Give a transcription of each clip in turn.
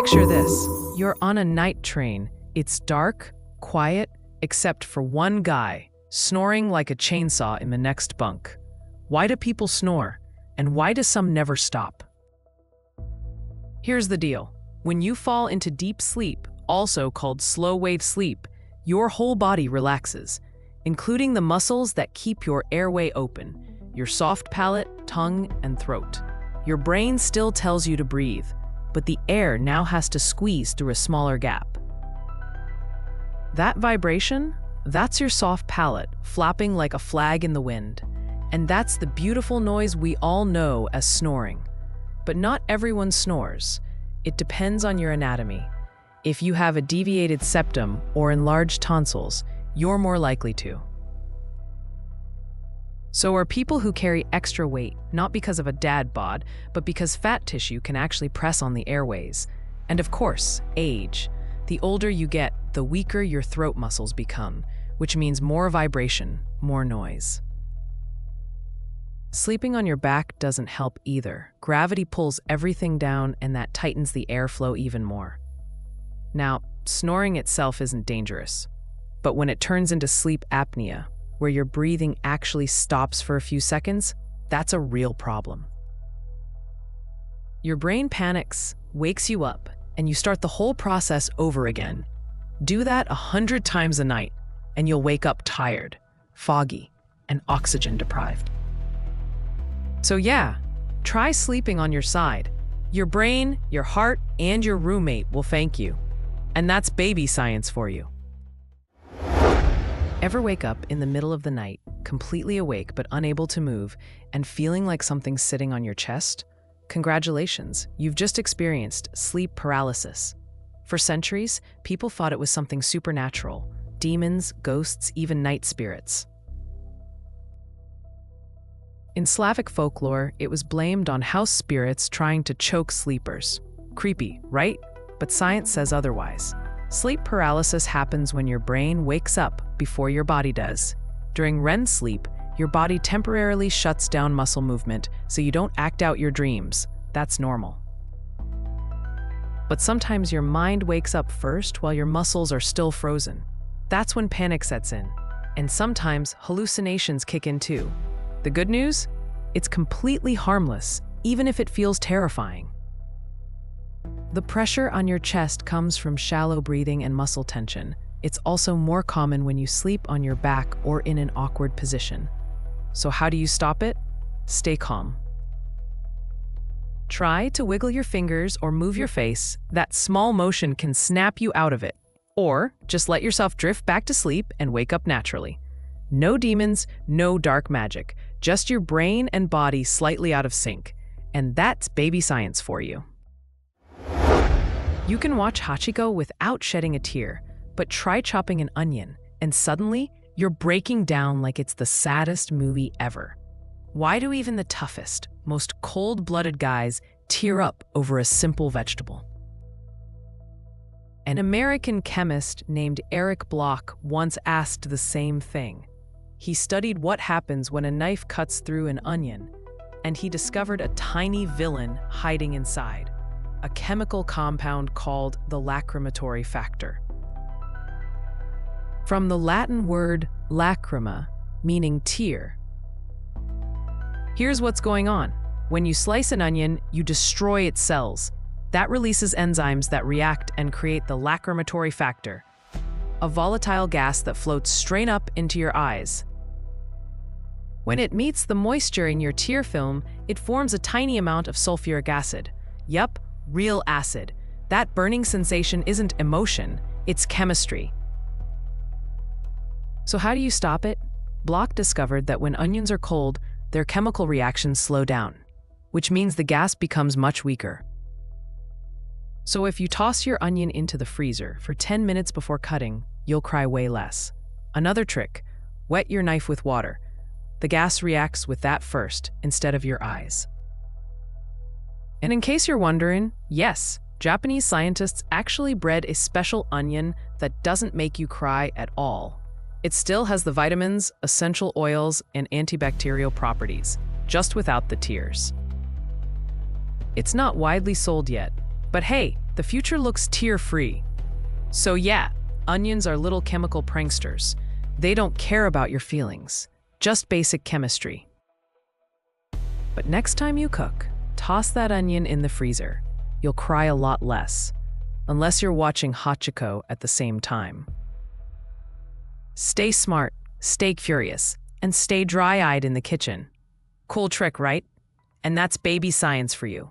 Picture this. You're on a night train. It's dark, quiet, except for one guy snoring like a chainsaw in the next bunk. Why do people snore? And why do some never stop? Here's the deal. When you fall into deep sleep, also called slow-wave sleep, your whole body relaxes, including the muscles that keep your airway open, your soft palate, tongue, and throat. Your brain still tells you to breathe, but the air now has to squeeze through a smaller gap. That vibration, that's your soft palate flapping like a flag in the wind. And that's the beautiful noise we all know as snoring. But not everyone snores. It depends on your anatomy. If you have a deviated septum or enlarged tonsils, you're more likely to. So are people who carry extra weight, not because of a dad bod, but because fat tissue can actually press on the airways. And of course, age. The older you get, the weaker your throat muscles become, which means more vibration, more noise. Sleeping on your back doesn't help either. Gravity pulls everything down, and that tightens the airflow even more. Now, snoring itself isn't dangerous, but when it turns into sleep apnea, where your breathing actually stops for a few seconds, that's a real problem. Your brain panics, wakes you up, and you start the whole process over again. Do that 100 times a night, and you'll wake up tired, foggy, and oxygen deprived. So yeah, try sleeping on your side. Your brain, your heart, and your roommate will thank you. And that's baby science for you. Ever wake up in the middle of the night, completely awake but unable to move, and feeling like something's sitting on your chest? Congratulations, you've just experienced sleep paralysis. For centuries, people thought it was something supernatural, demons, ghosts, even night spirits. In Slavic folklore, it was blamed on house spirits trying to choke sleepers. Creepy, right? But science says otherwise. Sleep paralysis happens when your brain wakes up before your body does. During REM sleep, your body temporarily shuts down muscle movement so you don't act out your dreams. That's normal. But sometimes your mind wakes up first while your muscles are still frozen. That's when panic sets in. And sometimes hallucinations kick in too. The good news? It's completely harmless, even if it feels terrifying. The pressure on your chest comes from shallow breathing and muscle tension. It's also more common when you sleep on your back or in an awkward position. So how do you stop it? Stay calm. Try to wiggle your fingers or move your face. That small motion can snap you out of it. Or just let yourself drift back to sleep and wake up naturally. No demons, no dark magic, just your brain and body slightly out of sync. And that's baby science for you. You can watch Hachiko without shedding a tear, but try chopping an onion, and suddenly you're breaking down like it's the saddest movie ever. Why do even the toughest, most cold-blooded guys tear up over a simple vegetable? An American chemist named Eric Bloch once asked the same thing. He studied what happens when a knife cuts through an onion, and he discovered a tiny villain hiding inside, a chemical compound called the lacrimatory factor. From the Latin word lacrima, meaning tear. Here's what's going on. When you slice an onion, you destroy its cells. That releases enzymes that react and create the lacrimatory factor, a volatile gas that floats straight up into your eyes. When it meets the moisture in your tear film, it forms a tiny amount of sulfuric acid. Yup, real acid. That burning sensation isn't emotion, it's chemistry. So how do you stop it? Bloch discovered that when onions are cold, their chemical reactions slow down, which means the gas becomes much weaker. So if you toss your onion into the freezer for 10 minutes before cutting, you'll cry way less. Another trick, wet your knife with water. The gas reacts with that first, instead of your eyes. And in case you're wondering, yes, Japanese scientists actually bred a special onion that doesn't make you cry at all. It still has the vitamins, essential oils, and antibacterial properties, just without the tears. It's not widely sold yet, but hey, the future looks tear-free. So yeah, onions are little chemical pranksters. They don't care about your feelings, just basic chemistry. But next time you cook, toss that onion in the freezer. You'll cry a lot less, unless you're watching Hachiko at the same time. Stay smart, stay curious, and stay dry-eyed in the kitchen. Cool trick, right? And that's baby science for you.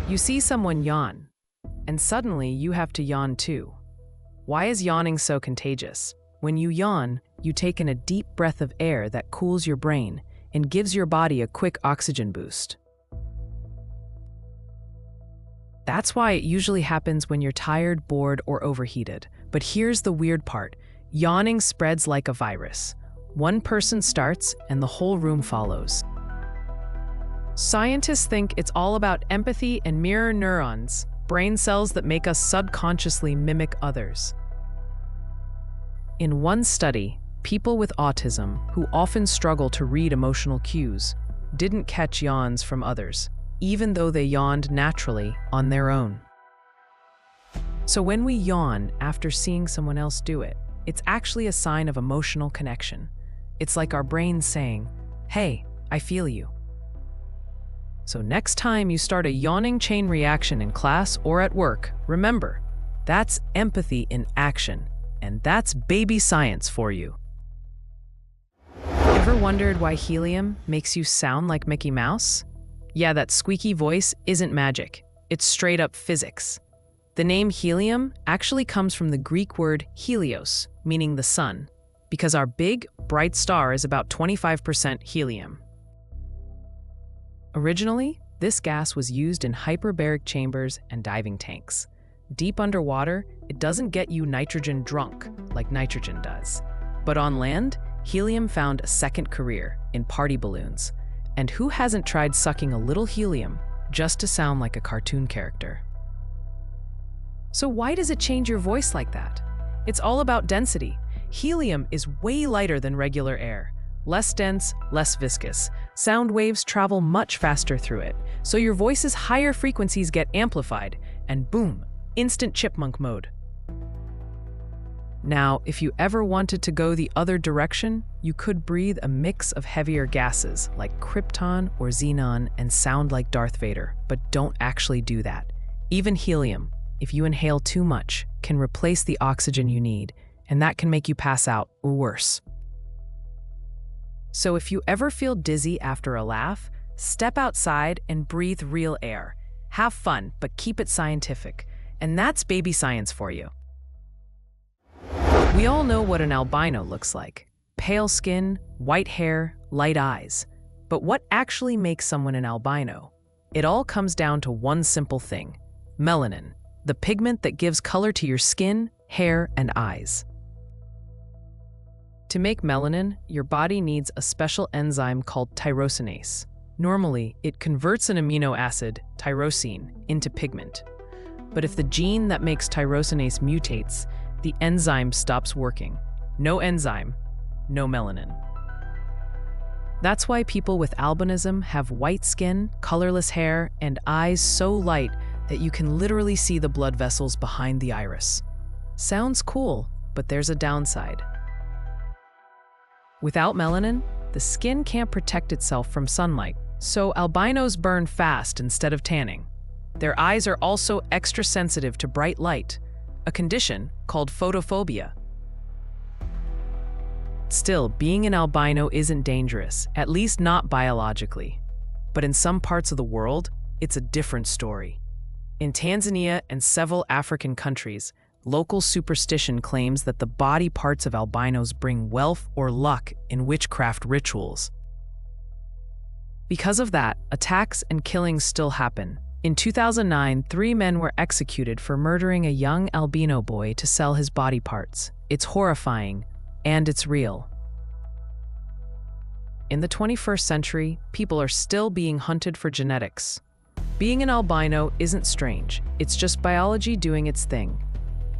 You see someone yawn, and suddenly you have to yawn too. Why is yawning so contagious? When you yawn, you take in a deep breath of air that cools your brain and gives your body a quick oxygen boost. That's why it usually happens when you're tired, bored, or overheated. But here's the weird part. Yawning spreads like a virus. One person starts and the whole room follows. Scientists think it's all about empathy and mirror neurons, brain cells that make us subconsciously mimic others. In one study, people with autism, who often struggle to read emotional cues, didn't catch yawns from others, even though they yawned naturally on their own. So when we yawn after seeing someone else do it, it's actually a sign of emotional connection. It's like our brains saying, "Hey, I feel you." So next time you start a yawning chain reaction in class or at work, remember, that's empathy in action, and that's baby science for you. Ever wondered why helium makes you sound like Mickey Mouse? Yeah, that squeaky voice isn't magic. It's straight up physics. The name helium actually comes from the Greek word helios, meaning the sun, because our big, bright star is about 25% helium. Originally, this gas was used in hyperbaric chambers and diving tanks. Deep underwater, it doesn't get you nitrogen drunk like nitrogen does. But on land, helium found a second career in party balloons. And who hasn't tried sucking a little helium just to sound like a cartoon character? So why does it change your voice like that? It's all about density. Helium is way lighter than regular air. Less dense, less viscous. Sound waves travel much faster through it, so your voice's higher frequencies get amplified, and boom, instant chipmunk mode. Now, if you ever wanted to go the other direction, you could breathe a mix of heavier gases like krypton or xenon and sound like Darth Vader, but don't actually do that. Even helium, if you inhale too much, can replace the oxygen you need, and that can make you pass out or worse. So if you ever feel dizzy after a laugh, step outside and breathe real air. Have fun, but keep it scientific. And that's baby science for you. We all know what an albino looks like. Pale skin, white hair, light eyes. But what actually makes someone an albino? It all comes down to one simple thing: melanin, the pigment that gives color to your skin, hair, and eyes. To make melanin, your body needs a special enzyme called tyrosinase. Normally, it converts an amino acid, tyrosine, into pigment. But if the gene that makes tyrosinase mutates, the enzyme stops working. No enzyme, no melanin. That's why people with albinism have white skin, colorless hair, and eyes so light that you can literally see the blood vessels behind the iris. Sounds cool, but there's a downside. Without melanin, the skin can't protect itself from sunlight, so albinos burn fast instead of tanning. Their eyes are also extra sensitive to bright light, a condition called photophobia. Still, being an albino isn't dangerous, at least not biologically. But in some parts of the world, it's a different story. In Tanzania and several African countries, local superstition claims that the body parts of albinos bring wealth or luck in witchcraft rituals. Because of that, attacks and killings still happen. In 2009, 3 men were executed for murdering a young albino boy to sell his body parts. It's horrifying, and it's real. In the 21st century, people are still being hunted for genetics. Being an albino isn't strange, it's just biology doing its thing.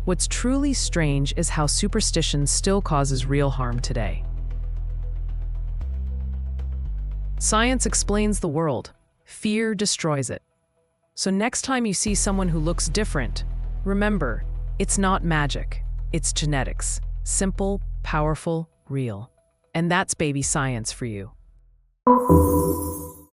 What's truly strange is how superstition still causes real harm today. Science explains the world. Fear destroys it. So next time you see someone who looks different, remember, it's not magic, it's genetics. Simple, powerful, real. And that's baby science for you.